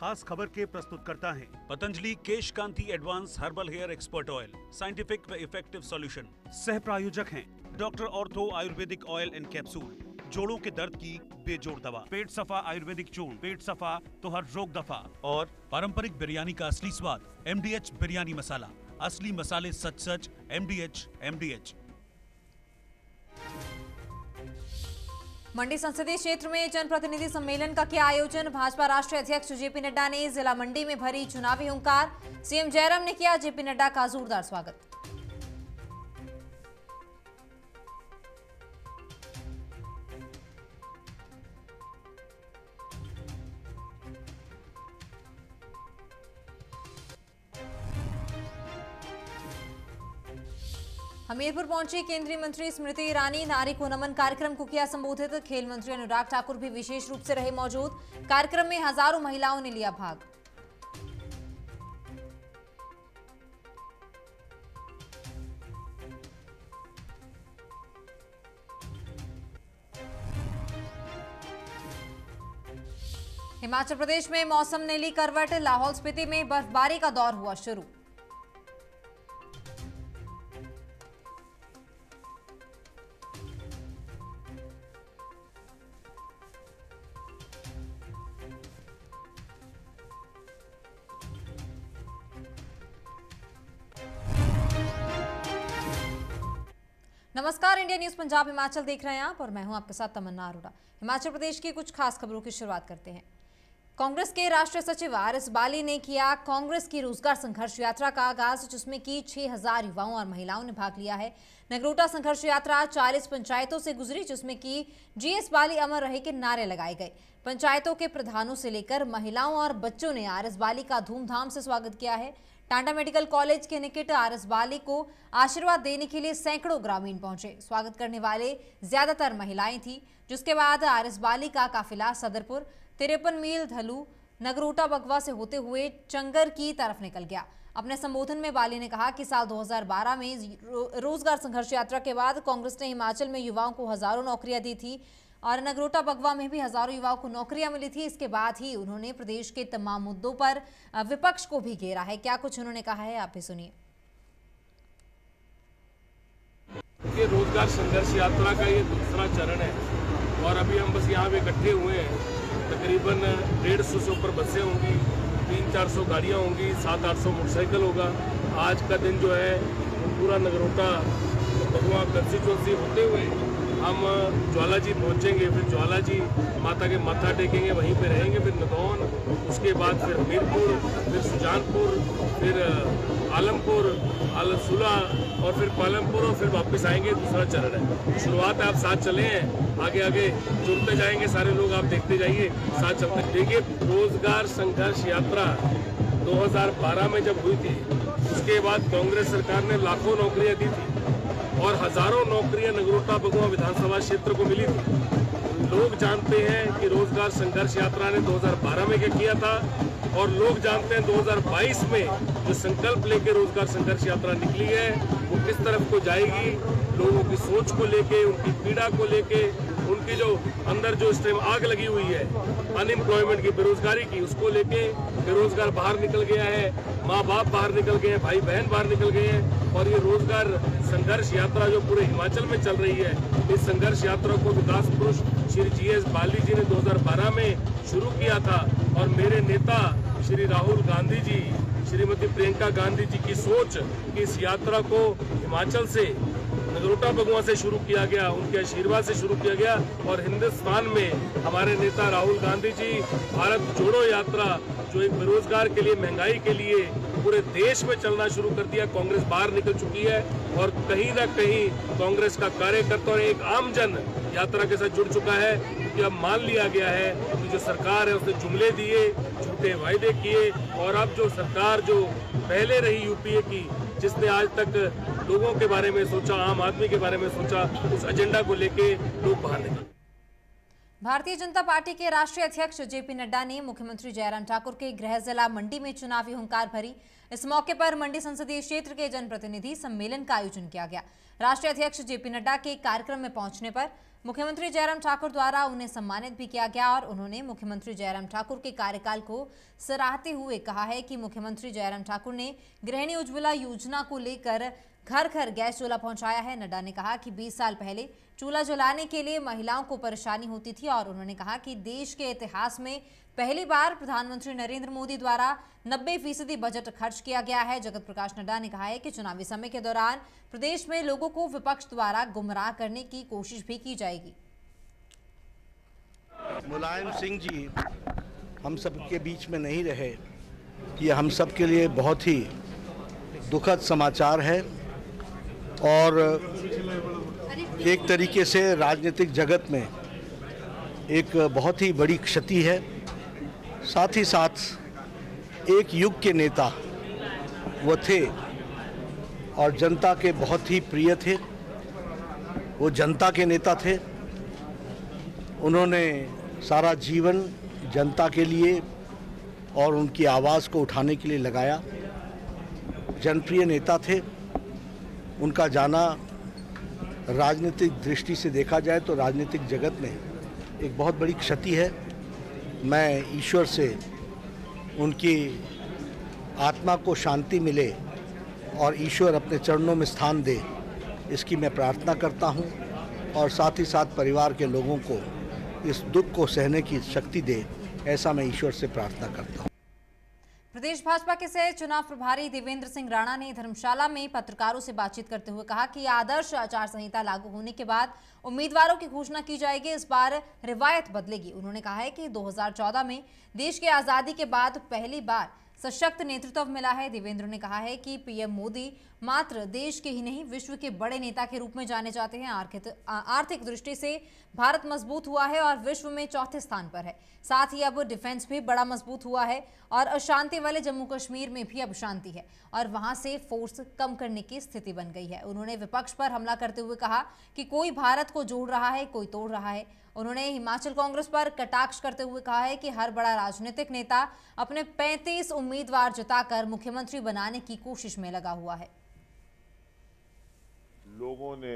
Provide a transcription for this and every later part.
खास खबर के प्रस्तुतकर्ता हैं Patanjali Kesh Kanti advance herbal hair expert oil, scientific व इफेक्टिव सॉल्यूशन। सह प्रायोजक हैं doctor ortho ayurvedic oil and capsule, जोड़ों के दर्द की बेजोड़ दवा। पेट सफा आयुर्वेदिक चूर्ण, पेट सफा तो हर रोग दफा। और पारंपरिक बिरयानी का असली स्वाद, MDH बिरयानी मसाला, असली मसाले सच सच, MDH। मंडी संसदीय क्षेत्र में जनप्रतिनिधि सम्मेलन का किया आयोजन। भाजपा राष्ट्रीय अध्यक्ष जेपी नड्डा ने जिला मंडी में भरी चुनावी हुंकार। सीएम जयराम ने किया जेपी नड्डा का जोरदार स्वागत। हमीरपुर पहुंची केंद्रीय मंत्री स्मृति ईरानी। नारी को नमन कार्यक्रम को किया संबोधित। खेल मंत्री अनुराग ठाकुर भी विशेष रूप से रहे मौजूद। कार्यक्रम में हजारों महिलाओं ने लिया भाग। हिमाचल प्रदेश में मौसम ने ली करवट। लाहौल स्पीति में बर्फबारी का दौर हुआ शुरू। नमस्कार, इंडिया न्यूज पंजाब हिमाचल देख रहे हैं आप और मैं हूं आपके साथ तमन्ना अरोड़ा। हिमाचल प्रदेश की कुछ खास खबरों की शुरुआत करते हैं। कांग्रेस के राष्ट्रीय सचिव RS बाली ने किया कांग्रेस की रोजगार संघर्ष यात्रा का आगाज, जिसमें की 6000 युवाओं और महिलाओं ने भाग लिया है। नगरोटा संघर्ष यात्रा 40 पंचायतों से गुजरी, जिसमें की GS बाली अमर रहे के नारे लगाए गए। पंचायतों के प्रधानों से लेकर महिलाओं और बच्चों ने RS बाली का धूमधाम से स्वागत किया है। टांडा मेडिकल कॉलेज के निकट RS बाली को आशीर्वाद देने के लिए सैकड़ों ग्रामीण पहुंचे। स्वागत करने वाले ज्यादातर महिलाएं थी, जिसके बाद RS बाली का काफिला सदरपुर, 53 मील धलू, नगरोटा बगवा से होते हुए चंगर की तरफ निकल गया। अपने संबोधन में बाली ने कहा कि साल 2012 में रोजगार संघर्ष यात्रा के बाद कांग्रेस ने हिमाचल में युवाओं को हजारों नौकरियां दी थी और नगरोटा बगवा में भी हजारों युवाओं को नौकरियां मिली थी। इसके बाद ही उन्होंने प्रदेश के तमाम मुद्दों पर विपक्ष को भी घेरा है। क्या कुछ उन्होंने कहा है, आप भी सुनिए। ये रोजगार संघर्ष यात्रा का ये दूसरा चरण है और अभी हम बस यहाँ पे इकट्ठे हुए हैं। तकरीबन 150 से ऊपर बसें होंगी, 300-400 गाड़ियाँ होंगी, 700-800 मोटरसाइकिल होगा। आज का दिन जो है पूरा नगरोटा बगवा कंस्टिट्यूंसी होते हुए हम ज्वाला जी पहुँचेंगे। फिर ज्वाला जी माता के माथा टेकेंगे, वहीं पे रहेंगे। फिर नदौन, उसके बाद फिर हमीरपुर, फिर सुजानपुर, फिर आलमपुर, आलमसुला और फिर पालमपुर और फिर वापस आएंगे। दूसरा चरण है, शुरुआत है। आप साथ चले हैं, आगे आगे जुड़ते जाएंगे सारे लोग, आप देखते जाइए, साथ चलते। देखिए, रोजगार संघर्ष यात्रा 2012 में जब हुई थी, उसके बाद कांग्रेस सरकार ने लाखों नौकरियां दी थी और हजारों नौकरियां नगरोटा बगवा विधानसभा क्षेत्र को मिली थी। लोग जानते हैं कि रोजगार संघर्ष यात्रा ने 2012 में क्या किया था और लोग जानते हैं 2022 में जो संकल्प लेके रोजगार संघर्ष यात्रा निकली है वो किस तरफ को जाएगी। लोगों की सोच को लेके, उनकी पीड़ा को लेके, उनकी जो अंदर जो इस टाइम आग लगी हुई है अनएम्प्लॉयमेंट की, बेरोजगारी की, उसको लेके बेरोजगार बाहर निकल गया है, माँ बाप बाहर निकल गए हैं, भाई बहन बाहर निकल गए हैं। और ये रोजगार संघर्ष यात्रा जो पूरे हिमाचल में चल रही है, इस संघर्ष यात्रा को विकास पुरुष श्री GS बाली जी ने 2012 में शुरू किया था और मेरे नेता श्री राहुल गांधी जी, श्रीमती प्रियंका गांधी जी की सोच कि इस यात्रा को हिमाचल से नगरोटा बगवा से शुरू किया गया, उनके आशीर्वाद से शुरू किया गया और हिंदुस्तान में हमारे नेता राहुल गांधी जी भारत जोड़ो यात्रा जो एक बेरोजगार के लिए, महंगाई के लिए पूरे देश में चलना शुरू कर दिया। कांग्रेस बाहर निकल चुकी है और कहीं ना कहीं कांग्रेस का कार्यकर्ता और एक आमजन यात्रा के साथ जुड़ चुका है, क्योंकि अब मान लिया गया है कि जो सरकार है उसने जुमले दिए, झूठे वायदे किए और अब जो सरकार जो पहले रही UPA की, जिसने आज तक लोगों के बारे में सोचा, आम आदमी के बारे में सोचा, उस एजेंडा को लेके लोग बाहर निकले। भारतीय जनता पार्टी के राष्ट्रीय अध्यक्ष जेपी नड्डा ने मुख्यमंत्री जयराम ठाकुर के गृह जिला मंडी में चुनावी हुंकार भरी। इस मौके पर मंडी संसदीय क्षेत्र के जनप्रतिनिधि सम्मेलन का आयोजन किया गया। राष्ट्रीय अध्यक्ष जेपी नड्डा के कार्यक्रम में पहुंचने पर मुख्यमंत्री जयराम ठाकुर द्वारा उन्हें सम्मानित भी किया गया और उन्होंने मुख्यमंत्री जयराम ठाकुर के कार्यकाल को सराहते हुए कहा है कि मुख्यमंत्री जयराम ठाकुर ने गृहिणी उज्ज्वला योजना को लेकर घर घर गैस चूल्हा पहुंचाया है। नड्डा ने कहा कि 20 साल पहले चूल्हा जलाने के लिए महिलाओं को परेशानी होती थी और उन्होंने कहा कि देश के इतिहास में पहली बार प्रधानमंत्री नरेंद्र मोदी द्वारा 90% बजट खर्च किया गया है। जगत प्रकाश नड्डा ने कहा है कि चुनावी समय के दौरान प्रदेश में लोगों को विपक्ष द्वारा गुमराह करने की कोशिश भी की जाएगी। मुलायम सिंह जी हम सब के बीच में नहीं रहे, ये हम सब के लिए बहुत ही दुखद समाचार है और एक तरीके से राजनीतिक जगत में एक बहुत ही बड़ी क्षति है। साथ ही साथ एक युग के नेता वो थे और जनता के बहुत ही प्रिय थे, वो जनता के नेता थे। उन्होंने सारा जीवन जनता के लिए और उनकी आवाज़ को उठाने के लिए लगाया। जनप्रिय नेता थे। उनका जाना राजनीतिक दृष्टि से देखा जाए तो राजनीतिक जगत में एक बहुत बड़ी क्षति है। मैं ईश्वर से उनकी आत्मा को शांति मिले और ईश्वर अपने चरणों में स्थान दे, इसकी मैं प्रार्थना करता हूं और साथ ही साथ परिवार के लोगों को इस दुख को सहने की शक्ति दे, ऐसा मैं ईश्वर से प्रार्थना करता हूं। प्रदेश भाजपा के सह चुनाव प्रभारी देवेंद्र सिंह राणा ने धर्मशाला में पत्रकारों से बातचीत करते हुए कहा कि आदर्श आचार संहिता लागू होने के बाद उम्मीदवारों की घोषणा की जाएगी, इस बार रिवायत बदलेगी। उन्होंने कहा है कि 2014 में देश की आजादी के बाद पहली बार सशक्त नेतृत्व मिला है। देवेंद्र ने कहा है कि पीएम मोदी मात्र देश के ही नहीं विश्व के बड़े नेता के रूप में जाने जाते हैं। आर्थिक दृष्टि से भारत मजबूत हुआ है और विश्व में चौथे स्थान पर है। साथ ही अब डिफेंस भी बड़ा मजबूत हुआ है और अशांति वाले जम्मू कश्मीर में भी अब शांति है और वहां से फोर्स कम करने की स्थिति बन गई है। उन्होंने विपक्ष पर हमला करते हुए कहा कि कोई भारत को जोड़ रहा है, कोई तोड़ रहा है। उन्होंने हिमाचल कांग्रेस पर कटाक्ष करते हुए कहा है कि हर बड़ा राजनीतिक नेता अपने 35 उम्मीदवार जिताकर मुख्यमंत्री बनाने की कोशिश में लगा हुआ है। लोगों ने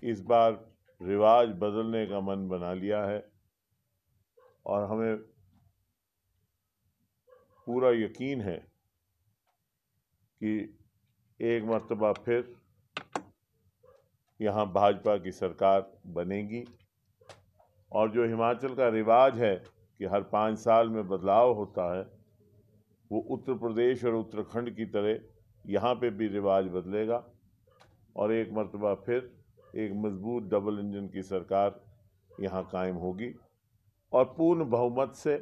इस बार रिवाज बदलने का मन बना लिया है और हमें पूरा यकीन है कि एक मर्तबा फिर यहाँ भाजपा की सरकार बनेगी और जो हिमाचल का रिवाज है कि हर 5 साल में बदलाव होता है, वो उत्तर प्रदेश और उत्तराखंड की तरह यहाँ पे भी रिवाज बदलेगा और एक मर्तबा फिर एक मजबूत डबल इंजन की सरकार यहाँ कायम होगी और पूर्ण बहुमत से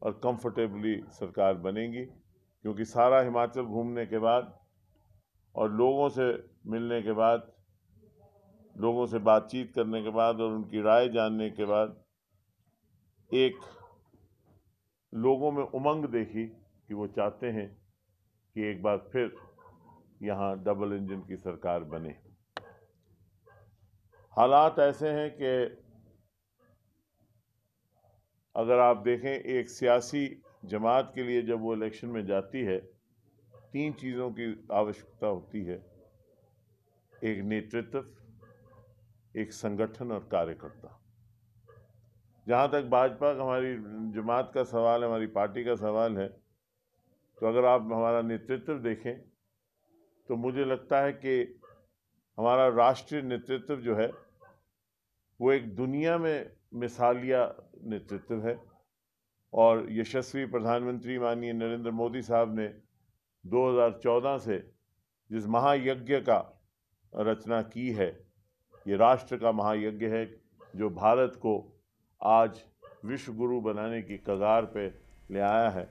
और कंफर्टेबली सरकार बनेगी। क्योंकि सारा हिमाचल घूमने के बाद और लोगों से मिलने के बाद, लोगों से बातचीत करने के बाद और उनकी राय जानने के बाद एक लोगों में उमंग देखी कि वो चाहते हैं कि एक बार फिर यहाँ डबल इंजन की सरकार बने। हालात ऐसे हैं कि अगर आप देखें एक सियासी जमात के लिए जब वो इलेक्शन में जाती है 3 चीज़ों की आवश्यकता होती है, एक नेतृत्व, एक संगठन और कार्यकर्ता। जहाँ तक भाजपा का हमारी जमात का सवाल है, हमारी पार्टी का सवाल है, तो अगर आप हमारा नेतृत्व देखें तो मुझे लगता है कि हमारा राष्ट्रीय नेतृत्व जो है वो एक दुनिया में मिसालिया नेतृत्व है और यशस्वी प्रधानमंत्री माननीय नरेंद्र मोदी साहब ने 2014 से जिस महायज्ञ का रचना की है, ये राष्ट्र का महायज्ञ है जो भारत को आज विश्व गुरु बनाने की कगार पे ले आया है।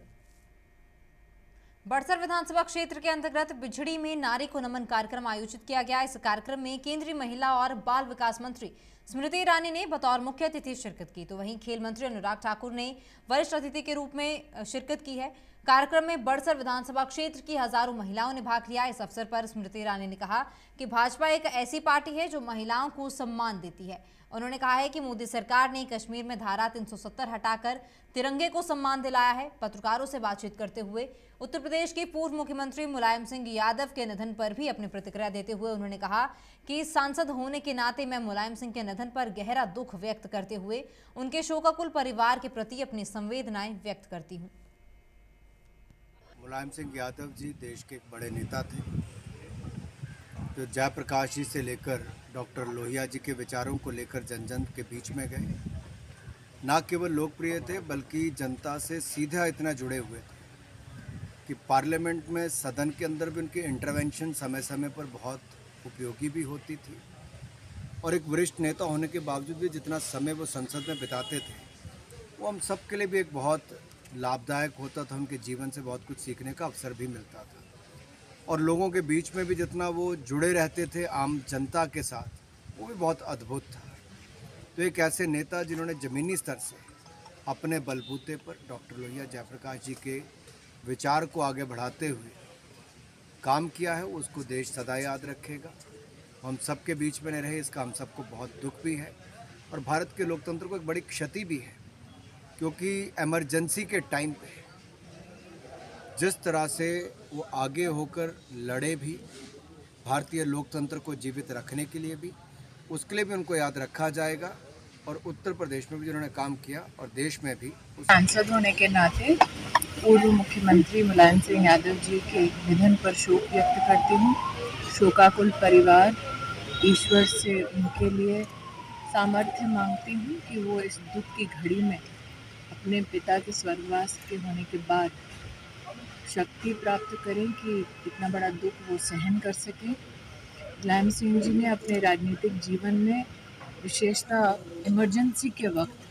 बड़सर विधानसभा क्षेत्र के अंतर्गत बिझड़ी में नारी को नमन कार्यक्रम आयोजित किया गया। इस कार्यक्रम में केंद्रीय महिला और बाल विकास मंत्री स्मृति ईरानी ने बतौर मुख्य अतिथि शिरकत की, तो वहीं खेल मंत्री अनुराग ठाकुर ने वरिष्ठ अतिथि के रूप में शिरकत की है। कार्यक्रम में बड़सर विधानसभा क्षेत्र की हजारों महिलाओं ने भाग लिया। इस अवसर पर स्मृति ईरानी ने कहा कि भाजपा एक ऐसी पार्टी है जो महिलाओं को सम्मान देती है। उन्होंने कहा है कि मोदी सरकार ने कश्मीर में धारा 370 हटाकर तिरंगे को सम्मान दिलाया है। पत्रकारों से बातचीत करते हुए उत्तर प्रदेश के पूर्व मुख्यमंत्री मुलायम सिंह यादव के निधन पर भी अपनी प्रतिक्रिया देते हुए उन्होंने कहा कि सांसद होने के नाते मैं मुलायम सिंह के निधन पर गहरा दुख व्यक्त करते हुए उनके शोकाकुल परिवार के प्रति अपनी संवेदनाएं व्यक्त करती हूँ। मुलायम सिंह यादव जी देश के एक बड़े नेता थे, जो जयप्रकाश जी से लेकर डॉक्टर लोहिया जी के विचारों को लेकर जन जन के बीच में गए। न केवल लोकप्रिय थे बल्कि जनता से सीधा इतना जुड़े हुए थे कि पार्लियामेंट में सदन के अंदर भी उनकी इंटरवेंशन समय समय पर बहुत उपयोगी भी होती थी। और एक वरिष्ठ नेता होने के बावजूद भी जितना समय वो संसद में बिताते थे वो हम सब के लिए भी एक बहुत लाभदायक होता था। उनके जीवन से बहुत कुछ सीखने का अवसर भी मिलता था और लोगों के बीच में भी जितना वो जुड़े रहते थे आम जनता के साथ, वो भी बहुत अद्भुत था। तो एक ऐसे नेता जिन्होंने ज़मीनी स्तर से अपने बलबूते पर डॉक्टर लोहिया जयप्रकाश जी के विचार को आगे बढ़ाते हुए काम किया है, उसको देश सदा याद रखेगा। हम सबके बीच में नहीं रहे, इसका हम सबको बहुत दुख भी है और भारत के लोकतंत्र को एक बड़ी क्षति भी है, क्योंकि इमरजेंसी के टाइम पे जिस तरह से वो आगे होकर लड़े भी भारतीय लोकतंत्र को जीवित रखने के लिए भी, उसके लिए भी उनको याद रखा जाएगा। और उत्तर प्रदेश में भी जिन्होंने काम किया और देश में भी। सांसद होने के नाते पूर्व मुख्यमंत्री मुलायम सिंह यादव जी के निधन पर शोक व्यक्त करती हूँ। शोकाकुल परिवार, ईश्वर से उनके लिए सामर्थ्य मांगती हूँ कि वो इस दुख की घड़ी में अपने पिता के स्वर्गवास के होने के बाद शक्ति प्राप्त करें कि इतना बड़ा दुख वो सहन कर सकें। मुलायम सिंह जी ने अपने राजनीतिक जीवन में विशेषतः इमरजेंसी के वक्त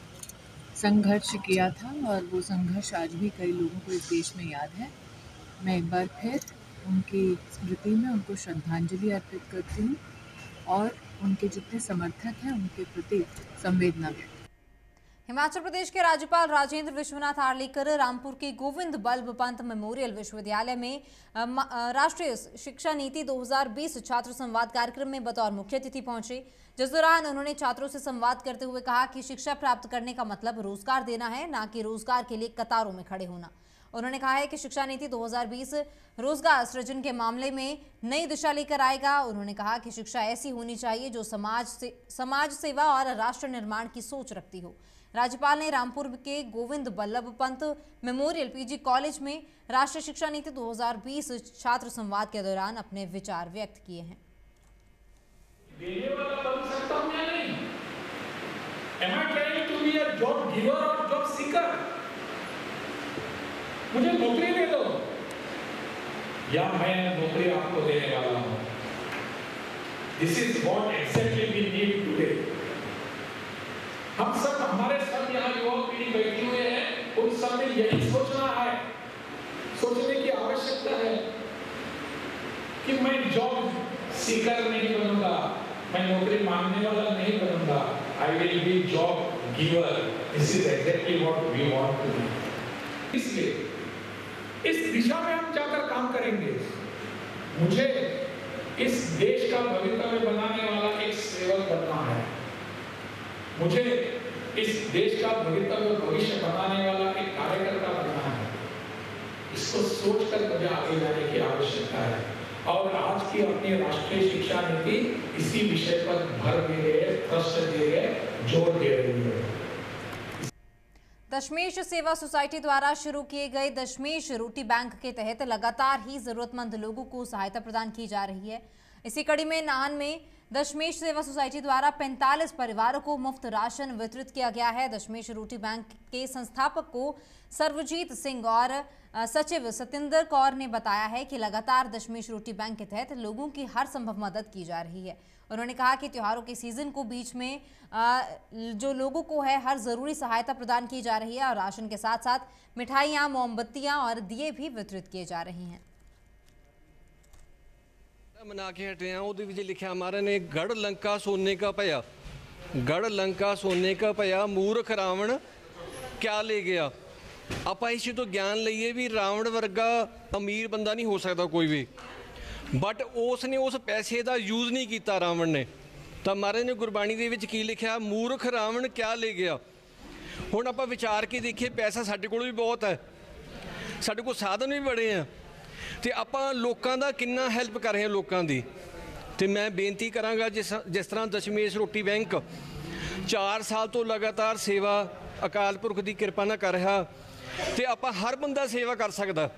संघर्ष किया था और वो संघर्ष आज भी कई लोगों को इस देश में याद है। मैं एक बार फिर उनकी स्मृति में उनको श्रद्धांजलि अर्पित करती हूँ और उनके जितने समर्थक हैं उनके प्रति संवेदना व्यक्त। हिमाचल प्रदेश के राज्यपाल राजेंद्र विश्वनाथ आर्लेकर रामपुर के गोविंद बल्लभ पंत मेमोरियल विश्वविद्यालय में राष्ट्रीय शिक्षा नीति 2020 छात्र संवाद कार्यक्रम में बतौर मुख्य अतिथि पहुंचे, जिस दौरान उन्होंने छात्रों से संवाद करते हुए कहा कि शिक्षा प्राप्त करने का मतलब रोजगार देना है, न कि रोजगार के लिए कतारों में खड़े होना। उन्होंने कहा है कि शिक्षा नीति 2020 रोजगार सृजन के मामले में नई दिशा लेकर आएगा। उन्होंने कहा कि शिक्षा ऐसी होनी चाहिए जो समाज सेवा और राष्ट्र निर्माण की सोच रखती हो। राज्यपाल ने रामपुर के Govind Ballabh Pant memorial PG college में राष्ट्रीय शिक्षा नीति 2020 छात्र संवाद के दौरान अपने विचार व्यक्त किए हैं। देने वाला बन सकता हूं या नहीं? Am I trying to be a job giver or job seeker? मुझे नौकरी दे दो या मैं नौकरी आपको देने वाला हूं। This is what exactly we need today. हम सब, हमारे सब यहाँ युवा पीढ़ी बैठी हुए हैं, उन सब में यही सोचना है, सोचने की आवश्यकता है कि मैं जॉब सीकर नहीं बनूंगा, मैं नौकरी मांगने वाला नहीं बनूंगा। I will be job giver. This is exactly what we want to do. इसलिए इस दिशा में हम जाकर काम करेंगे। मुझे इस देश का भविष्य बनाने वाला एक सेवक बनना है। मुझे इस देश का भविष्य बनाने वाला एक कार्यकर्ता बनना है। इसको सोचकर मुझे आगे जाने की आवश्यकता है और आज की अपनी राष्ट्रीय शिक्षा नीति इसी विषय पर भर दे रही है, ट्रस्ट दे रही है, जोर दे रही है। दशमेश सेवा सोसाइटी द्वारा शुरू किए गए दशमेश रोटी बैंक के तहत लगातार ही जरूरतमंद लोगों को सहायता प्रदान की जा रही है। इसी कड़ी में नाहन में दशमेश सेवा सोसाइटी द्वारा 45 परिवारों को मुफ्त राशन वितरित किया गया है। दशमेश रोटी बैंक के संस्थापक को सर्वजीत सिंह और सचिव सतिंदर कौर ने बताया है कि लगातार दशमेश रोटी बैंक के तहत लोगों की हर संभव मदद की जा रही है। उन्होंने कहा कि त्योहारों के सीजन को बीच में जो लोगों को है हर जरूरी सहायता प्रदान की जा रही है और राशन के साथ साथ मिठाइयाँ, मोमबत्तियाँ और दिए भी वितरित किए जा रहे हैं। मना के हटे हैं ਉਹਦੇ ਵਿੱਚ ਲਿਖਿਆ हमारे ने गढ़ लंका सोने का पया, गढ़ लंका सोने का पया, मूर्ख रावण क्या ले गया। ਆਪਾਂ ਇਸ ਤੋਂ ਗਿਆਨ ਲਈਏ ਵੀ ਰਾਵਣ ਵਰਗਾ ਅਮੀਰ ਬੰਦਾ ਨਹੀਂ ਹੋ ਸਕਦਾ ਕੋਈ ਵੀ, ਬਟ ਉਸ ਨੇ ਉਸ ਪੈਸੇ ਦਾ ਯੂਜ਼ ਨਹੀਂ ਕੀਤਾ ਰਾਵਣ ਨੇ। ਤਾਂ ਮਹਾਰਾਜ ਨੇ ਗੁਰਬਾਣੀ ਦੇ ਵਿੱਚ ਕੀ ਲਿਖਿਆ, ਮੂਰਖ ਰਾਵਣ ਕਿਆ ਲੈ ਗਿਆ। ਹੁਣ ਆਪਾਂ ਵਿਚਾਰ ਕੇ ਦੇਖੀਏ, ਪੈਸਾ ਸਾਡੇ ਕੋਲ ਵੀ ਬਹੁਤ ਹੈ, ਸਾਡੇ ਕੋਲ ਸਾਧਨ ਵੀ ਬੜੇ ਆ, ਤੇ ਆਪਾਂ ਲੋਕਾਂ ਦਾ ਕਿੰਨਾ ਹੈਲਪ ਕਰ ਰਹੇ ਹਾਂ ਲੋਕਾਂ ਦੀ। ਤੇ ਮੈਂ ਬੇਨਤੀ ਕਰਾਂਗਾ, ਜਿਸ ਤਰ੍ਹਾਂ ਦਸ਼ਮੇਸ਼ ਰੋਟੀ ਬੈਂਕ 4 ਸਾਲ ਤੋਂ ਲਗਾਤਾਰ ਸੇਵਾ ਅਕਾਲ ਪੁਰਖ ਦੀ ਕਿਰਪਾ ਨਾਲ ਕਰ ਰਿਹਾ, ਤੇ ਆਪਾਂ ਹਰ ਬੰਦਾ ਸੇਵਾ ਕਰ ਸਕਦਾ।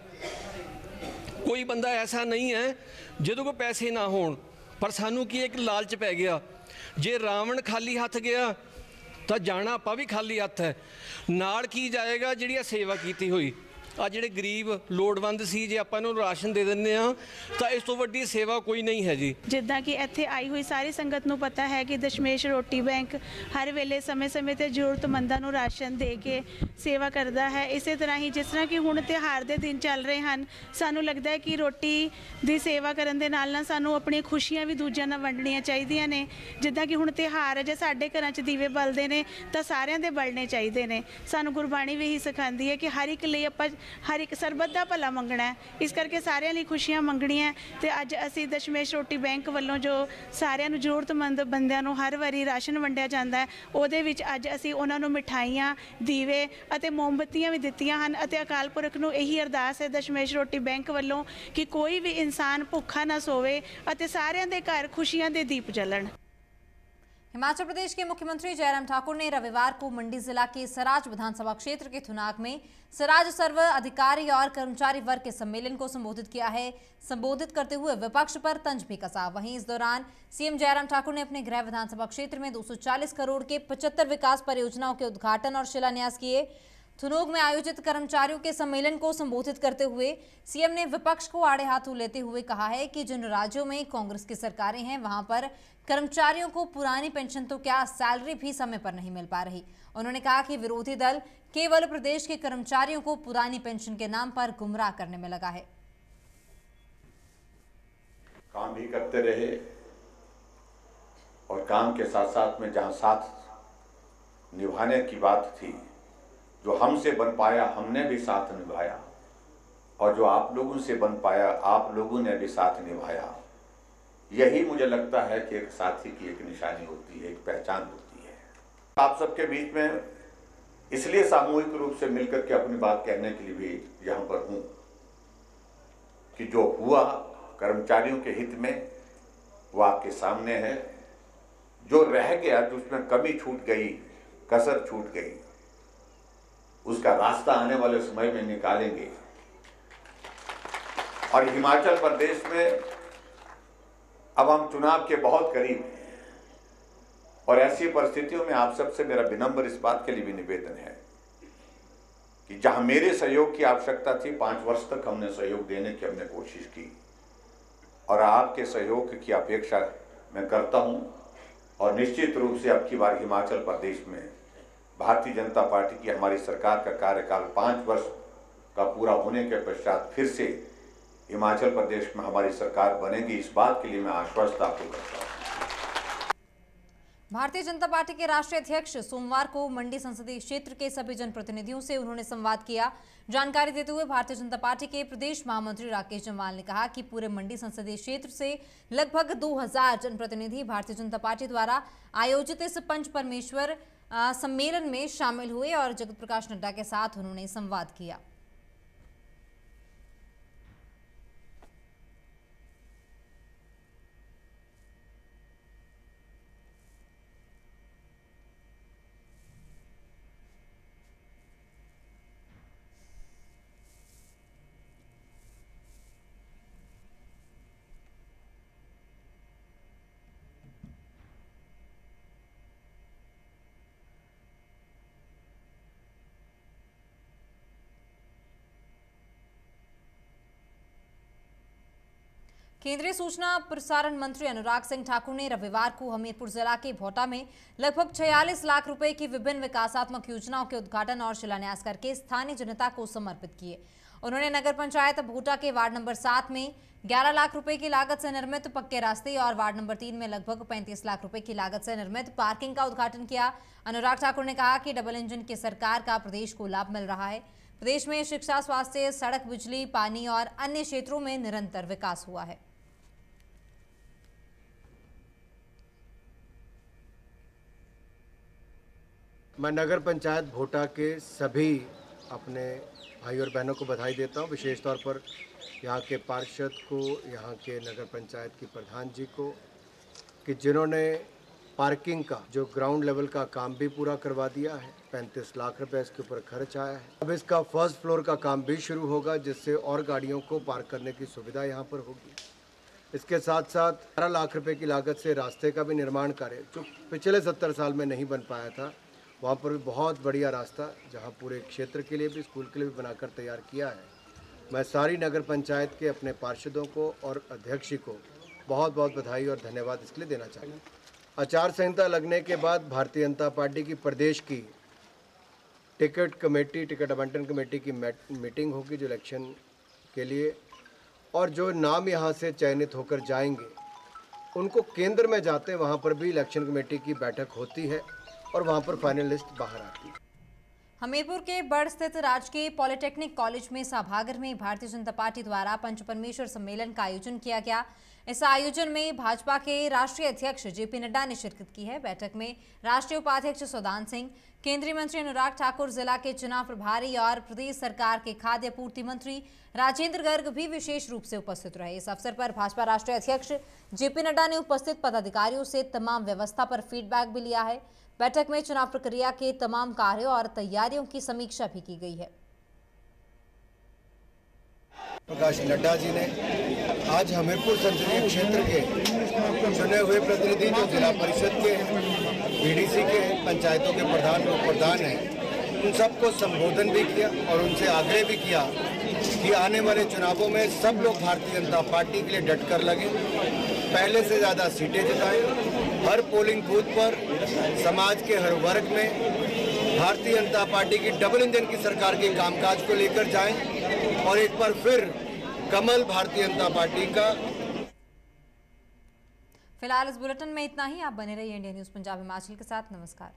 ਕੋਈ ਬੰਦਾ ਐਸਾ ਨਹੀਂ ਹੈ ਜਿਹਦੇ ਕੋਲ ਪੈਸੇ ਨਾ ਹੋਣ, ਪਰ ਸਾਨੂੰ ਕੀ ਇੱਕ ਲਾਲਚ ਪੈ ਗਿਆ। ਜੇ ਰਾਵਣ ਖਾਲੀ ਹੱਥ ਗਿਆ ਤਾਂ ਜਾਣਾ ਆਪਾਂ ਵੀ ਖਾਲੀ ਹੱਥ ਹੈ। ਨਾਲ ਕੀ ਜਾਏਗਾ, ਜਿਹੜੀ ਸੇਵਾ ਕੀਤੀ ਹੋਈ। ਆ ਜਿਹੜੇ ਗਰੀਬ ਲੋੜਵੰਦ ਸੀ, ਜੇ ਆਪਾਂ ਨੂੰ ਰਾਸ਼ਨ ਦੇ ਦਿੰਦੇ ਆ ਤਾਂ ਇਸ ਤੋਂ ਵੱਡੀ ਸੇਵਾ ਕੋਈ ਨਹੀਂ ਹੈ ਜੀ। ਜਿੱਦਾਂ ਕਿ ਇੱਥੇ ਆਈ ਹੋਈ ਸਾਰੀ ਸੰਗਤ ਨੂੰ ਪਤਾ ਹੈ ਕਿ ਦਸ਼ਮੇਸ਼ ਰੋਟੀ ਬੈਂਕ ਹਰ ਵੇਲੇ ਸਮੇਂ-ਸਮੇਂ ਤੇ ਜ਼ਰੂਰਤਮੰਦਾਂ ਨੂੰ ਰਾਸ਼ਨ ਦੇ ਕੇ ਸੇਵਾ ਕਰਦਾ ਹੈ। ਇਸੇ ਤਰ੍ਹਾਂ ਹੀ ਜਿਸ ਤਰ੍ਹਾਂ ਕਿ ਹੁਣ ਤਿਉਹਾਰ ਦੇ ਦਿਨ ਚੱਲ ਰਹੇ ਹਨ, ਸਾਨੂੰ ਲੱਗਦਾ ਹੈ ਕਿ ਰੋਟੀ ਦੀ ਸੇਵਾ ਕਰਨ ਦੇ ਨਾਲ ਸਾਨੂੰ ਆਪਣੀਆਂ ਖੁਸ਼ੀਆਂ ਵੀ ਦੂਜਿਆਂ ਨਾਲ ਵੰਡਣੀਆਂ ਚਾਹੀਦੀਆਂ ਨੇ। ਜਿੱਦਾਂ ਕਿ ਹੁਣ ਤਿਉਹਾਰ ਹੈ, ਜੇ ਸਾਡੇ ਘਰਾਂ 'ਚ ਦੀਵੇ ਬਲਦੇ ਨੇ ਤਾਂ ਸਾਰਿਆਂ ਦੇ ਬਲਣੇ ਚਾਹੀਦੇ ਨੇ। ਸਾਨੂੰ ਗੁਰਬਾਣੀ ਵੀ ਇਹੀ ਸਿਖਾਉਂਦੀ ਹੈ ਕਿ ਹਰ ਇੱਕ ਲਈ ਆਪਾਂ ਹਰ ਇੱਕ ਸਰਬੱਤ ਦਾ ਭਲਾ ਮੰਗਣਾ ਹੈ, ਇਸ ਕਰਕੇ ਸਾਰਿਆਂ ਲਈ ਖੁਸ਼ੀਆਂ ਮੰਗਣੀਆਂ। ਤੇ ਅੱਜ ਅਸੀਂ ਦਸ਼ਮੇਸ਼ ਰੋਟੀ ਬੈਂਕ ਵੱਲੋਂ ਜੋ ਸਾਰਿਆਂ ਨੂੰ ਜ਼ਰੂਰਤਮੰਦ ਬੰਦਿਆਂ ਨੂੰ ਹਰ ਵਾਰੀ ਰਾਸ਼ਨ ਵੰਡਿਆ ਜਾਂਦਾ ਹੈ, ਉਹਦੇ ਵਿੱਚ ਅੱਜ ਅਸੀਂ ਉਹਨਾਂ ਨੂੰ ਮਿਠਾਈਆਂ, ਦੀਵੇ ਅਤੇ ਮੋਮਬੱਤੀਆਂ ਵੀ ਦਿੱਤੀਆਂ ਹਨ। ਅਤੇ ਅਕਾਲ ਪੁਰਖ ਨੂੰ ਇਹੀ ਅਰਦਾਸ ਹੈ ਦਸ਼ਮੇਸ਼ ਰੋਟੀ ਬੈਂਕ ਵੱਲੋਂ ਕਿ ਕੋਈ ਵੀ ਇਨਸਾਨ ਭੁੱਖਾ ਨਾ ਸੋਵੇ ਅਤੇ ਸਾਰਿਆਂ ਦੇ ਘਰ ਖੁशियां ਦੇ दीप जलन। हिमाचल प्रदेश के मुख्यमंत्री जयराम ठाकुर ने रविवार को मंडी जिला के सराज विधानसभा क्षेत्र के थुनाग में सराज सर्व अधिकारी और कर्मचारी वर्ग के सम्मेलन को संबोधित किया है। संबोधित करते हुए विपक्ष पर तंज भी कसा। वहीं इस दौरान सीएम जयराम ठाकुर ने अपने गृह विधानसभा क्षेत्र में 240 करोड़ के 75 विकास परियोजनाओं के उद्घाटन और शिलान्यास किए। थुनोग में आयोजित कर्मचारियों के सम्मेलन को संबोधित करते हुए सीएम ने विपक्ष को आड़े हाथों लेते हुए कहा है कि जिन राज्यों में कांग्रेस की सरकारें हैं, वहां पर कर्मचारियों को पुरानी पेंशन तो क्या, सैलरी भी समय पर नहीं मिल पा रही। उन्होंने कहा कि विरोधी दल केवल प्रदेश के कर्मचारियों को पुरानी पेंशन के नाम पर गुमराह करने में लगा है। काम भी करते रहे और काम के साथ साथ में जहां साथ निभाने की बात थी, जो हमसे बन पाया हमने भी साथ निभाया, और जो आप लोगों से बन पाया आप लोगों ने भी साथ निभाया। यही मुझे लगता है कि एक साथी की एक निशानी होती है, एक पहचान होती है। आप सबके बीच में इसलिए सामूहिक रूप से मिलकर के अपनी बात कहने के लिए भी यहाँ पर हूँ कि जो हुआ कर्मचारियों के हित में वो आपके सामने है। जो रह गया, जो उसमें कमी छूट गई, कसर छूट गई, उसका रास्ता आने वाले समय में निकालेंगे। और हिमाचल प्रदेश में अब हम चुनाव के बहुत करीब हैं, और ऐसी परिस्थितियों में आप सबसे मेरा विनम्र इस बात के लिए भी निवेदन है कि जहां मेरे सहयोग की आवश्यकता थी, 5 वर्ष तक हमने सहयोग देने की हमने कोशिश की, और आपके सहयोग की अपेक्षा मैं करता हूं। और निश्चित रूप से अब की बार हिमाचल प्रदेश में भारतीय जनता पार्टी की हमारी सरकार का कार्यकाल 5 वर्ष का पूरा होने के पश्चात फिर से हिमाचल प्रदेश में हमारी सरकार बनेगी, इस बात के लिए मैं आश्वस्त आपको करता हूँ। भारतीय जनता पार्टी के राष्ट्रीय अध्यक्ष सोमवार को मंडी संसदीय क्षेत्र के सभी जनप्रतिनिधियों से उन्होंने संवाद किया। जानकारी देते हुए भारतीय जनता पार्टी के प्रदेश महामंत्री राकेश जम्वाल ने कहा कि पूरे मंडी संसदीय क्षेत्र से लगभग 2000 जनप्रतिनिधि भारतीय जनता पार्टी द्वारा आयोजित इस पंच परमेश्वर सम्मेलन में शामिल हुए और जगत प्रकाश नड्डा के साथ उन्होंने संवाद किया। केंद्रीय सूचना प्रसारण मंत्री अनुराग सिंह ठाकुर ने रविवार को हमीरपुर जिला के भोटा में लगभग 46 लाख रुपए की विभिन्न विकासात्मक योजनाओं के उद्घाटन और शिलान्यास करके स्थानीय जनता को समर्पित किए। उन्होंने नगर पंचायत भोटा के वार्ड नंबर 7 में 11 लाख रुपए की लागत से निर्मित पक्के रास्ते और वार्ड नंबर 3 में लगभग 35 लाख रुपए की लागत से निर्मित पार्किंग का उद्घाटन किया। अनुराग ठाकुर ने कहा कि डबल इंजन की सरकार का प्रदेश को लाभ मिल रहा है। प्रदेश में शिक्षा, स्वास्थ्य, सड़क, बिजली, पानी और अन्य क्षेत्रों में निरंतर विकास हुआ है। मैं नगर पंचायत भोटा के सभी अपने भाई और बहनों को बधाई देता हूं, विशेष तौर पर यहाँ के पार्षद को, यहाँ के नगर पंचायत की प्रधान जी को, कि जिन्होंने पार्किंग का जो ग्राउंड लेवल का काम भी पूरा करवा दिया है। 35 लाख रुपए इसके ऊपर खर्च आया है। अब इसका फर्स्ट फ्लोर का काम भी शुरू होगा, जिससे और गाड़ियों को पार्क करने की सुविधा यहाँ पर होगी। इसके साथ साथ 12 लाख रुपए की लागत से रास्ते का भी निर्माण कार्य, जो पिछले 70 साल में नहीं बन पाया था, वहाँ पर भी बहुत बढ़िया रास्ता, जहाँ पूरे क्षेत्र के लिए भी, स्कूल के लिए भी बनाकर तैयार किया है। मैं सारी नगर पंचायत के अपने पार्षदों को और अध्यक्ष को बहुत बहुत बधाई और धन्यवाद इसके लिए देना चाहिए। आचार संहिता लगने के बाद भारतीय जनता पार्टी की प्रदेश की टिकट आवंटन कमेटी की मीटिंग होगी, जो इलेक्शन के लिए, और जो नाम यहाँ से चयनित होकर जाएंगे उनको केंद्र में जाते हैं, वहाँ पर भी इलेक्शन कमेटी की बैठक होती है और वहाँ पर फाइनल लिस्ट बाहर आती है। हमीरपुर के बड़ स्थित राजकीय पॉलिटेक्निक कॉलेज में सभागार में भारतीय जनता पार्टी द्वारा पंच परमेश्वर सम्मेलन का आयोजन किया गया। इस आयोजन में भाजपा के राष्ट्रीय अध्यक्ष जेपी नड्डा ने शिरकत की है। बैठक में राष्ट्रीय उपाध्यक्ष सौदान सिंह, केंद्रीय मंत्री अनुराग ठाकुर, जिला के चुनाव प्रभारी और प्रदेश सरकार के खाद्य आपूर्ति मंत्री राजेंद्र गर्ग भी विशेष रूप से उपस्थित रहे। इस अवसर पर भाजपा राष्ट्रीय अध्यक्ष जेपी नड्डा ने उपस्थित पदाधिकारियों से तमाम व्यवस्था पर फीडबैक भी लिया है। बैठक में चुनाव प्रक्रिया के तमाम कार्यों और तैयारियों की समीक्षा भी की गई है। प्रकाश नड्डा जी ने आज हमीरपुर संसदीय क्षेत्र के चुने हुए प्रतिनिधि, जो जिला परिषद के, बीडीसी के, पंचायतों के प्रधान और प्रधान हैं, उन सबको संबोधन भी किया और उनसे आग्रह भी किया कि आने वाले चुनावों में सब लोग भारतीय जनता पार्टी के लिए डटकर लगे, पहले से ज़्यादा सीटें जिताएं, हर पोलिंग बूथ पर समाज के हर वर्ग में भारतीय जनता पार्टी की डबल इंजन की सरकार के कामकाज को लेकर जाएं और एक बार फिर कमल भारतीय जनता पार्टी का। फिलहाल इस बुलेटिन में इतना ही। आप बने रहिए इंडिया न्यूज़ पंजाब हिमाचल के साथ। नमस्कार।